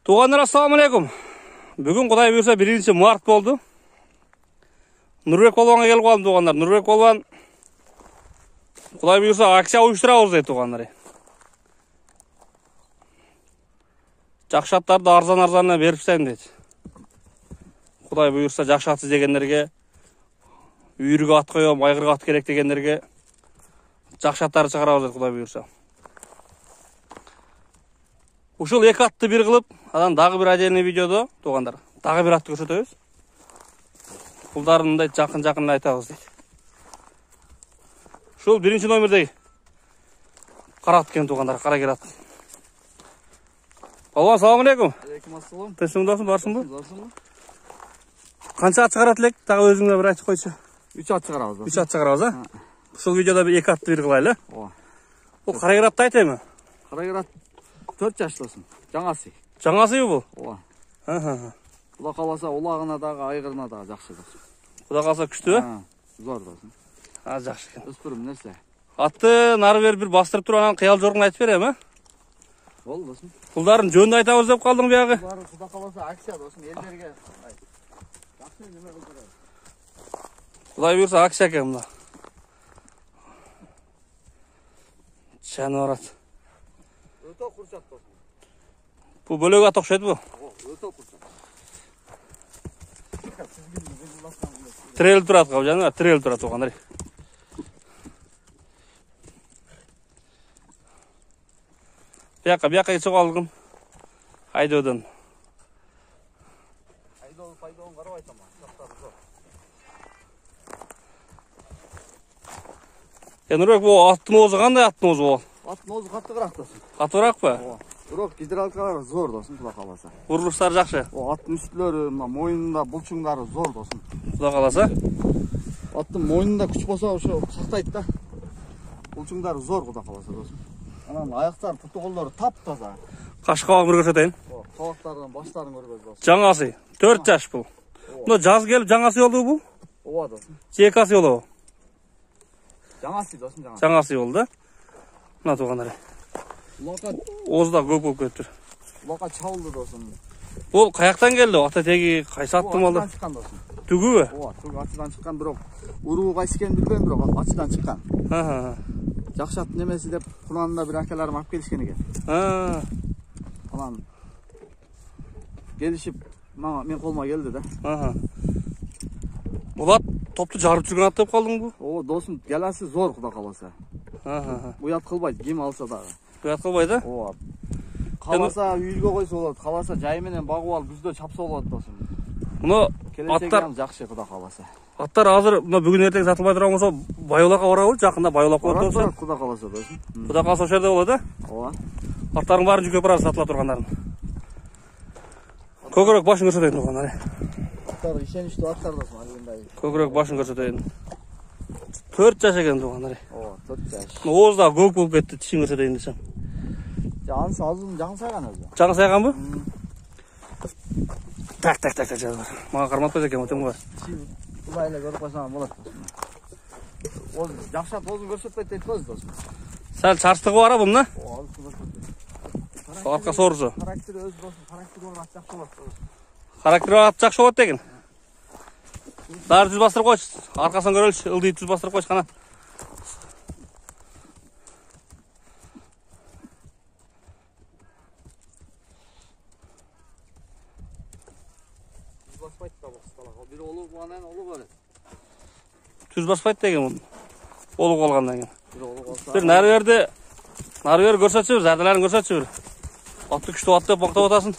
Туғандар, ассалаумалейкум. Бүгін Құдай бұйырса 1 март болды. Нұрбек Балуанға келіп қалдым, туғандар. Нұрбек Балуан Құдай бұйырса акция ұйыштырамыз дейді, туғандар. Жақшаттарды арзан-арзанына беріп тастайын дейді. Құдай бұйырса жақшатсыз дегендерге, үйірге ат қойып, айғырға ат керек дегендерге жақшаттарды шығарамыз дейді, Құдай бұйырса. Ушыл 2 атты бір қылып, адан дағы бір отдельный видеода, туғандар, дағы бір атты көрсетеміз. Құлдарында жақын-жақын айтамыз дейді. Ушыл 1 номердегі қара ат екен, туғандар, қара кер ат. Балуан, ассалаумалейкум. Алейкум ассалам. Тыншыңдасың, барсың ба? Барсың ба? Қанша ат шығарат елек? Тағы өзіңді бір айтып қойшы. 3 ат шығарамыз. 3 ат шығарамыз, а? Ушыл видеода 2 атты бір қылайлы. Ол қара кер атты айтайын. Қара кер ат 4 жаштасың. Жаңасы. Жаңасы үй бұл? Оа. Құда қаласа улағына дағы, айғырына дағы жақсы. Құда қаласа күшті? Зор дасың. Жақсы екен. Өспірім нәрсе. Атты нары бері бір бастырып тұр, анан қиял жорғын айтып берем, а? Ол досың. Құлдарын жөнді айтамыз деп қалдың бияғы. Құда қаласа акция досың, елдерге. Жақсы неме қылдырады. Құдай бұйырса акция екен мұнда. Жануар ат. Өте құршат досың. Бұл бөлек ат оқшайды бұл? Өте құршат. Тіреліп тұрады қау, жануар, тіреліп тұрады оғандар. Бияққа ешіқ алғым. Айдодан. Пайдауын қарап айтама. Шақтары зор. Нұрбек, бұл аттың өзі қандай аттың өзі ол? Аттың өзі қаттығырақ досың. Қаттығырақ па? Бирок гидравликалары зор досың, Құда қаласа. Бұрылыштары жақсы? Аттың үстілері, мойнында бұлчыңдары зор досың. Құда қаласа? Аттың мойнында күш болса, ошо сақтайды да. Бұлчыңдары зор, Құда қаласа досың. Анан аяқтары, тіпті қолдары тап-таза. Қашқабақ бір көрсетейін. Қабақтардан баштарын көргөз досың. Жаңасы, 4 жаш бұл. Бұны жаз келіп жаңасы олды бұл? Ова досың. Жекасы олды бұл? Жаңасы досың, жаңасы. Жаңасы олды. Мұна туғандар. Озда көп болып көттір. Лоқа чаулды досың. Бұл қаяқтан келді? Ата теги қайсы аттым олды? Атыдан шыққан досың. Түгі бі? Ова, түгі атыдан шыққан бирок. Уруы қайсы екенін билбейм, бирок атыдан шыққан. Жақшат немесі деп құланында бір акаларым алып келишкен екен. Анан келишип, мен қолыма келді да. Бұл ат топты жарып жүрген ат деп қалдың бұл? О, досым, геласы зор, Құда қаласа. Уят қылбайды, ким алса дағы. Уят қылбайды? О, қаласа үйілге қойса болады, қаласа жайменен бағып алып күзде чапса болады досым. Мұны аттар жақсы, Құда қаласа. Аттар азыр бүгін ертең сатылмай тұрған болса Байолаққа барабыз, жақында Байолаққа болады болса. Құда қаласа досым. Құда қаласа о жерде болады? Ооба. Аттардың барын жүкеп барады сатыла тұрғандарын. Көкірек башын көрсетейін тұрғандар. Аттар ишенішті аттар досым, алгендай. Көкірек башын көрсетейін. 4 жаш екен тұрғандар. Ооба, 4 жаш. Оғызда көк болып кетті, тішін көрсетейін десем. Жанысы азын жаңы сайған өзі. Жаңы сайған бұл? Так, жазбар. Маға қармап қойса екен, өтем бар. Құдайлы көріп қойсам болады досым. Жақшат өзін көрсетпейді дейді көз досым. Сәл шарыстығы бара бұнна? Артқа сорысы. Характері өз досым, характері ат жақшы болады. Характері ат жақшы болады деген. Дар жүз бастырып қойшы, арқасын көрелші, ылдейді жүз бастырып қойшы қана. Бiri olup olanın olup öyle. Түз баспайды деген мұны. Олық олғандан кейін. Бір нәрі бері көрсетші бір, зәрділерін көрсетші бір. Атты күшті атты деп мақтап атасын.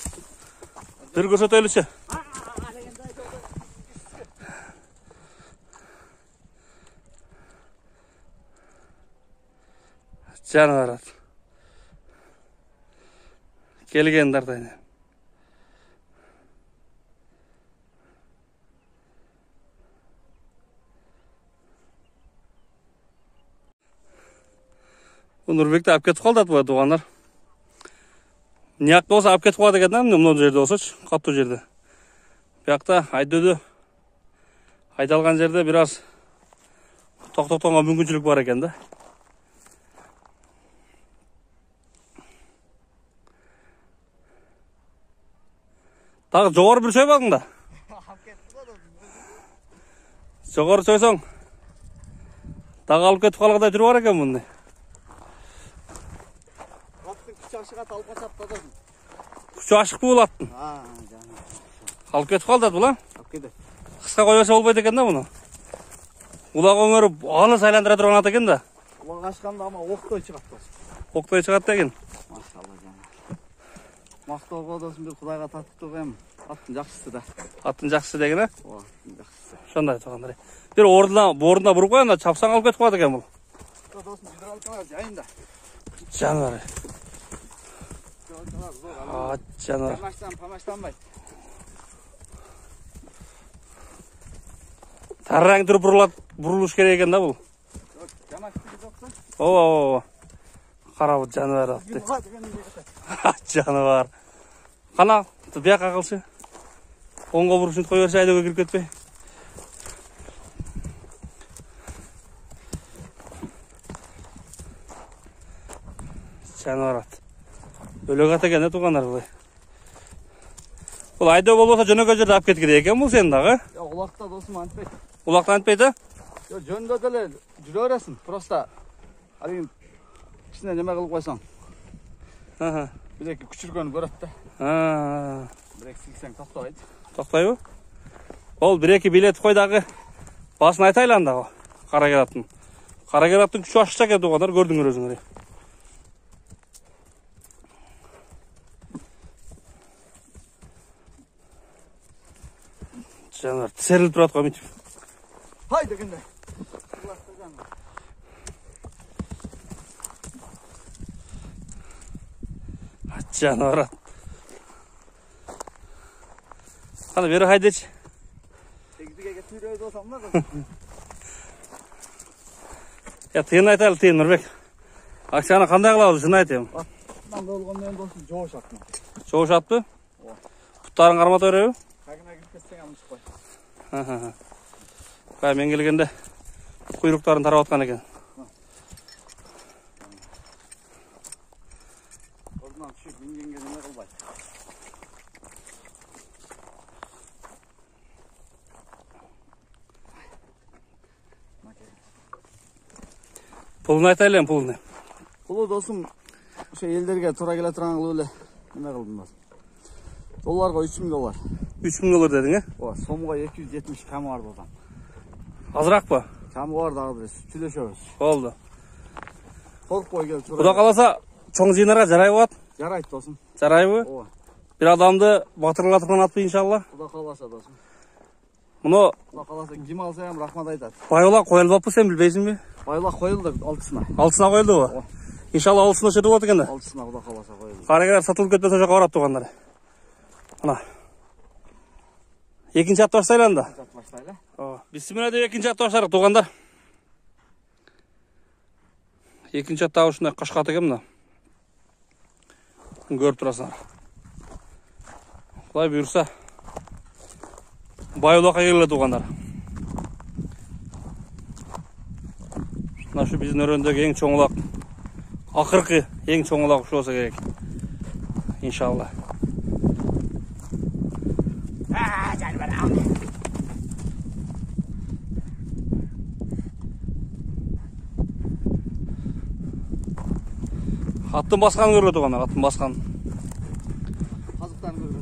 Bir көрсетейліші. Жануар ат. Келген дартайын. Нұрбекті әп кетіп қалды атып туғандар. Неяқта болса әп кетіп қалды екен, мұны жерде болсашы, қатты жерде. Бұяқта айдödü айдалған жерде біраз тоқтауға мүмкіншілік бар екен да. Тағы жоғары бір сөй бағың да. Жоғары сөйсің. Тағы алып кетіп қалғыдай түрі бар екен бұндай. Аттың күші ашық ат алып қашап тадасың. Күші ашық бұл аттың. Алып кетіп қалды бұл, Алып кетіп. Қысқа қойбаса болмайды екен да бұны. Улақ өңірі аны сайландыра тұрған ат екен да. Улақ ашқанда ама оқтай шығады досын. Оқтай шығады екен. Машалла жана. Мақтауға досын бір құдайға татып тұрғайым. Аттың жақсысы да. Аттың жақсысы деген, а? Аттың жақсысы. Шондай тұрғандар. Bir орнына бұрып қойғанда чапсаң алып кетіп қалады екен бұл. Досын гидравликалар жайында. Жануар. Жануар. Памаштанбайды. Тарраң тұрып бұрылыш керек екен да бұл. О, қара бұл жануар атты. Жануар. Қана, бияққа қалшы. Оңға бұрышын қой берші, айдауға кіріп кетпей. Жануар ат. Өлек ат екен, туғандар бұлай. Бұл айдау болмаса жөнөкө жерде алып кеткен екен бұл сенің дағы? Улақта досым антпайды. Улақта антпайды? Жөнді деле жүрө бересің. Просто алин кішіне неме қылып қойсаң. Бір-екі күчіргенін көреді да. Бір-екі сілсең тоқтайды. Тоқтай бу? Ол бір-екі билет қойдағы басын айтайлан дағы. Қарагер аттың күші ашықша екен туғандар, көрдіңдер өзіңдер. Жануар тісеріліп тұрады ғой мүйтіп. Хай дегенде. Жануар ат. Қана бері хайдечі. Тегдіге түйрейді осам да. Тыйын айтайлы, тыйын Нұрбек. Аксияны қандай қылауды жын айтайым? Аттан болғанмен досын жоғыш аттың. Жоғыш атты? Құттарын қармат өреу? Қағына кіріп кетсең амын шықпай. Қай мен келгенде құйрықтарын тарап атқан екен. Орнынан түсіп мінгенге неме қылбайды. Пұлын айтайлы ем, пұлыны. Пұлы досым, елдерге тұра келе тұрған қылы өлі. Неме қылдым досым. Долларға $3000. 3000 доллар дедің, Сомға 270 камы бар додан. Азырақ па? Камы бар дағы бірес, түлешөбіз. Болды. Қорқ қой келіп тұра. Құда қаласа, чоң жинарға жарай болады? Жарайды досым. Жарай бу? Bir адамды батырлатырдан атпы иншалла? Құда қаласа досым. Мұны Құда қаласа кім алса ем рахмат айтады. байыла қойылып аппы сен білбейсің бе? Байла қойылды 6-сына. 6-сына қойылды ғой? Иншалла 6-сына шырып от екен. 6-сына құда қаласа қойылды. Қарагер сатылып кетпесе жаққа барады туғандар. Ана. Екінші атты баштайланды. Бисмилlah деп екінші атты баштайық туғандар. Екінші атты ауышында қашқаты кем мына. Көріп тұрасыңдар. Құдай бұйырса байулаққа келеді туғандар. Мына шу біздің өрендегі ең чоңылақ, ақырқы ең чоңылақ ұшы болса керек. Иншалла. Аттың басқанын көріп отырғандар, аттың басқанын. Қазықтарын көріп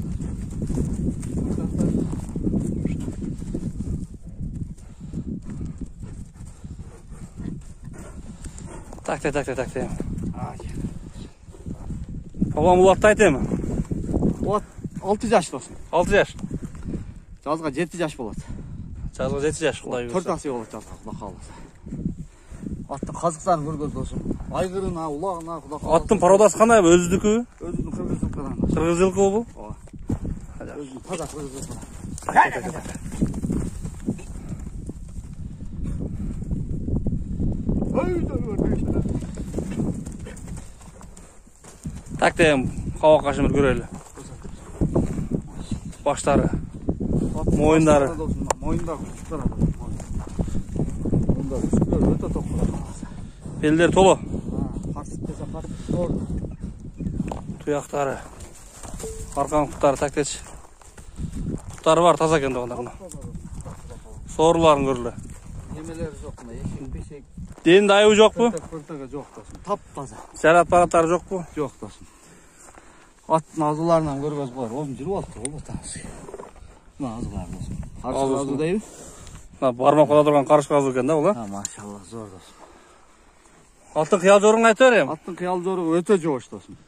Так. Babam ulatты айтайым. Улат 6 жаш досын. 6 жаш. Жазға 7 жаш болады. Жазға 7 жаш, құдай бұйырса. 4 асый болады жазға, құда қаласа. Аттың қазықтарын көргөз досым. Айғырына, улағына, құда қаласа. Аттың пародасы қандай? Өзідікі? Өзінің қырғыз жылқыдан. Қырғыз жылқы бұл? Өзінің таза қырғыз жылқыдан. Так дейм, қауақ қашымыр көрелі. Баштары, мойындары. Мойындары күшіктер атады. Мойындары күшіктер өте тоқтырады. Белдері толы. Қарсып десе қарсып торды. Тұяқтары, арқан құттары так дечі. Uçtары var, таза екен доғанда. Сорларын көрілі. Емелері жоқ мына, ешек, бешек. Денді айы жоқ бұ? Пыртығы жоқ досын. Тап таза. Жарат параттары жоқ бұ? Жоқ досын. Аттың азуларынан көргөз болар. Озым жүріп алды ғой бұл танысы. Мына азулар досын. Қарышық азу дейбі? Бармақ қола тұрған қарышық азу екен да бұл, а? Машалла, зор досын. Аттың қиял жорын айтыр ем? Аттың қиял жоры өте жоғыш досын.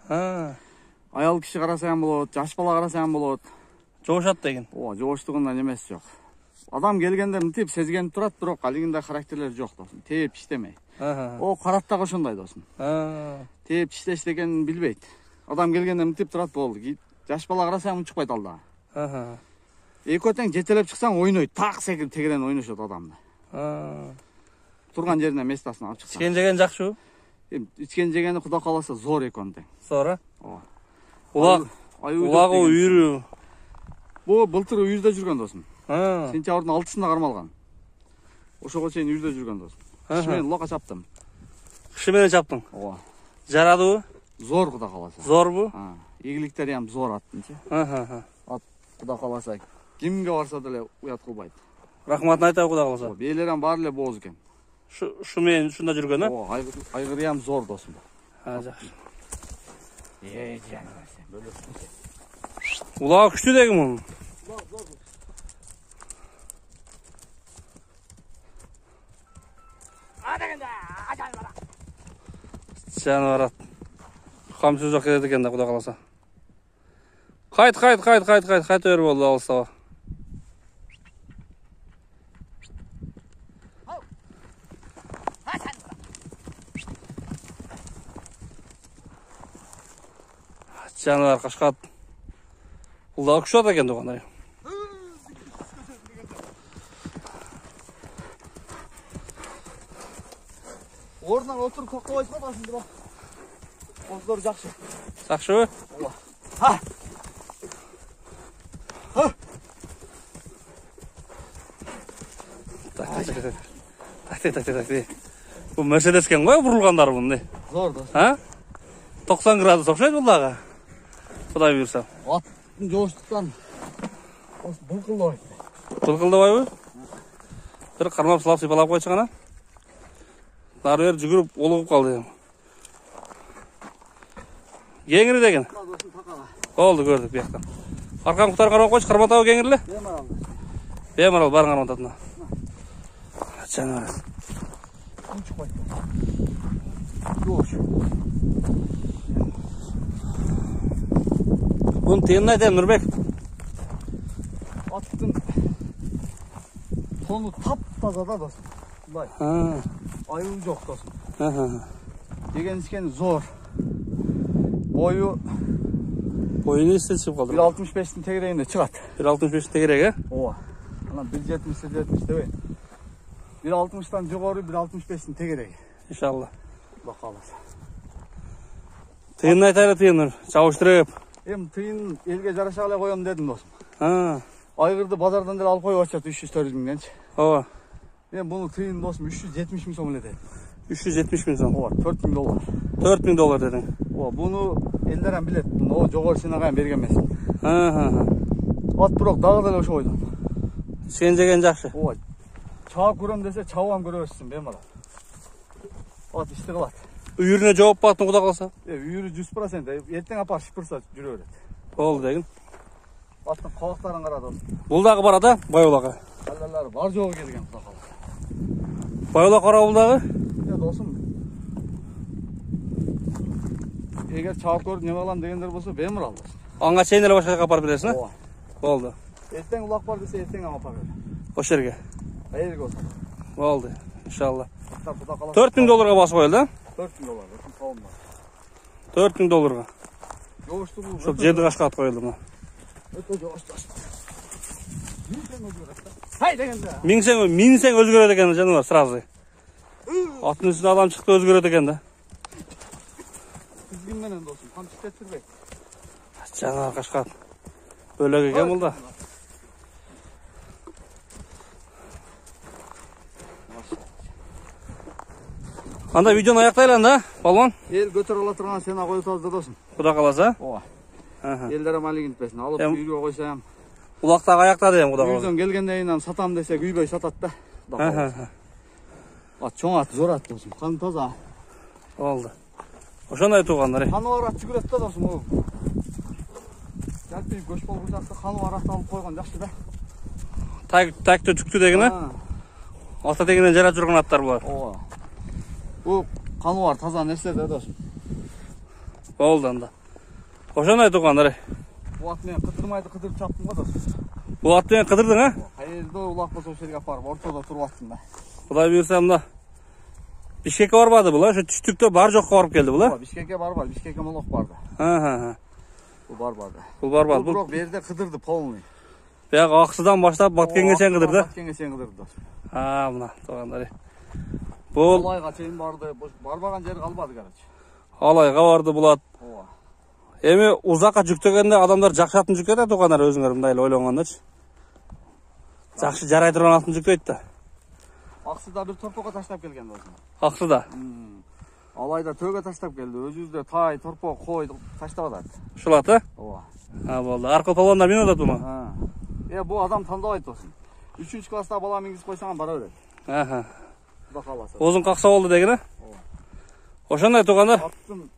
Аял кіші қарасаң болады, жаш бала қарасаң болады. Жоғышат деген. Жоғыштығында немес жоқ. Адам келгенде мынтип сезген тұрат, бірақ алигинде характерлер жоқ досын. Теп іштемей. О қараттағы ошондай досын. Теп іштеш дегенин билбейт. Адам келгенде мынтип тұрат болды. Жаш бала қарасаң унчукпайт алда. Эки тең жетелеп шықсаң ойнойт. Так секирип тегерен ойношот адамды. Турган жерине местасына алып чыкса. Ичкен жеген жакшы. Ичкен жегени Куда кааласа зор экөн тең. Зор, Улагы үйрү. Бу былтыр үйүздө жүргөн досум. Сентябрдын 6-сында кармалган. Ошого чейин үйүздө жүргөн досум. Кышы менен улакка чаптым. Кышы менен чаптың? Ооба. Жарадыбы? Зор Куда кааласа. Зорбу? Ийгиликтери ham зор аттынчы. Ат Куда кааласа кимге барса деле уят кылбайт. Рахматын айтабы Куда кааласа. Бээлери ham баары эле бооз экен. Шу менен ушунда жүргөн, а? Ооба, айгыры ham зор досум. Жакшы. Жаным, Улагы күчтүү деген мунун. Жаныбар ат. Камчы жок келет экен да Куда кааласа. Кайт бер болду алыстабы. Жаныбар кашкат. Улагы күчүп атат экен доғандай. Орнунан отуруп токтобойт го басын бирок. Оздор жакшы. Жакшыбы? Ооба. Так. Бу Мерседес экен го бурулгандар мындай. Зор дос. 90 градус окшойт булага. Кудай буйрса. Аттын жооштуктан былкылдабайт. Былкылдабайбы? Бир кармап сылап сыйпалап койчу гана. Нары бери жүгүрүп олугуп калды. Кеңири деген. Болду, көрдүк бияктан. Аркан кутар карап койчу, карматабы кеңириле? Бемарал барың кармататына. Жаныбар. Унчукпайт. Жоош. Bunun teyinini aytayım Nurbek. Аттың тону тап-таза да досым. Былай. Айыл жоқ досым. Деген ішкен зор. Бойы не істетіп қалды? 1.65'tin тегерегінде шығады. 1.65 тегерегі? Ооба. Ана 1.70 демей. 1.60'тан жоғары 1.65'tin тегерегі. İnşallah. Бақаласа. Тыйынын айтайлы тыйыныр, чабыштырып. Тыйын елге жараша алай қоям дедім досым. Айғырды базардан деле алып қойып атышат 300-400 мыңданчы. Ооба. Мен бұны тыйын досым 370 мың сом эле дедим. 370 мың сом. Ооба, $4000. $4000 дедің. Ооба, бұны элдер билет. Бұны жогору сынаган берген эмес. Ат бирок дагы деле ошо бойдон. Сен жеген жакшы. Ооба. Чаап көрөм десе чабам көрөбүзсүн, бемалал. Ат ишти кылат. Үйүрүнө жооп баттың Куда каласа? Үйүрү 100%. Эртең апар шыпырса жүрө берет. Болду деген. Аттын кабактарын кара досум. Бул дагы бар ата, Байулага. Аллалар бар жогу келген Куда каласа. Байулак кара бул дагы? Досум. Эгер чаап көрүп неме кылам дегендер болсо, бемалал досум. Аңга чейин эле башка жака апарып бересиң, Ооба. Болду. Эртең улак бар десе, эртең аңа апар бер. Ошол жерге. Кайерге болсо. Болду, иншалла. $4000 басып коелу да? $4000. Кабым бар. $4000. Жогуштугу. Ошол жерди кашкат коелду му? Өтө жогушту. Хай дегенде. Минсең өзгөрөт экен жаныбар сразу. Аттын үстүнө адам чыкты өзгөрөт экен да. Тизгин менен досум, камчы тетирбей. Жаныбар кашкат. Бөлөк экен бул да. Анда видеону аяктайлы анда, балбан. Эл көтөрө ала турган сен коюп алды досум. Куда каласа? Ооба. Элдер малигин тпесин. Алып үйгө койсам. Улактагы аяктады эми кудай каласа. Үйдөн келгенден кийин сатам десе күйбөй сатат да. Ат чоң ат, зор ат досум. Каны таза. Болду. Ошондой туугандар. Каны бар ат жүгүрөт да досум ол. Жалпы көч болгон жакта каны бар ат алып койгон жакшы да. Тактө түктү деген э? Ата дегенен жарап жүргөн аттар булар. Ооба. Бу каны бар таза нерсе да досум. Болду анда. Ошондой туугандар. Бу ат менен кыдырмайды кыдырып чаптым го досум. Бу ат менен кыдырдың э? Кайерде улак болсо ошол жерге алып барып ортодо туруп аттым да. Кудай буйрса мына Бишкекке барбады бул, ошо түштүктө бар жокко барып келди бул, э? Бишкекке барбады, Бишкекке молок барды. Бул барбады. Бул барбады. Бул бирок берде кыдырды полный. Баягы Аксыдан баштап Баткенге чейин кыдырды. Баткенге чейин кыдырды досум. Мына туугандар. Бул Алайга чейин барды, барбаган жери калбады, короче. Алайга барды бул ат. Ооба. Эми узакка жүктөгөндө адамдар жакшы атын жүктөйт да туугандар, өзүңөр мындай эле ойлонгондочу. Жакшы жарай турган атын жүктөйт да. Аксыда бир торпокко таштап келген досум. Аксыда. Алайда төөгө таштап келди. Өзүбүздө тай, торпок, кой таштап атат. Ушул ат, э? Ооба. Болду. Аркы полонда мен атат буну. Бу адам тандабайт досум. 3-чү класста бала мингиз койсоң бара берет. Кудай кааласа. Озун какса болду деген, э? Ооба. Ошондой туугандар. Аттын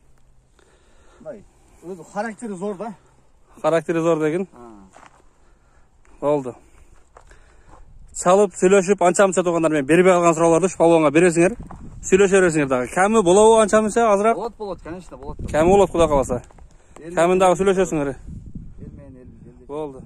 мындай өзү характери зор да. Характери зор деген. Болду. Чалып, сүйлөшүп, анча-мынча туугандар менен бербей калган суроолорду ушу полонго бересиңер. Сүйлөшө бересиңер дагы. Ками болобу анча-мынча азыраак? Болот, конечно, болот. Ками болот кудай кааласа. Камин дагы сүйлөшөсүңөр. Эл менен эл. Болду.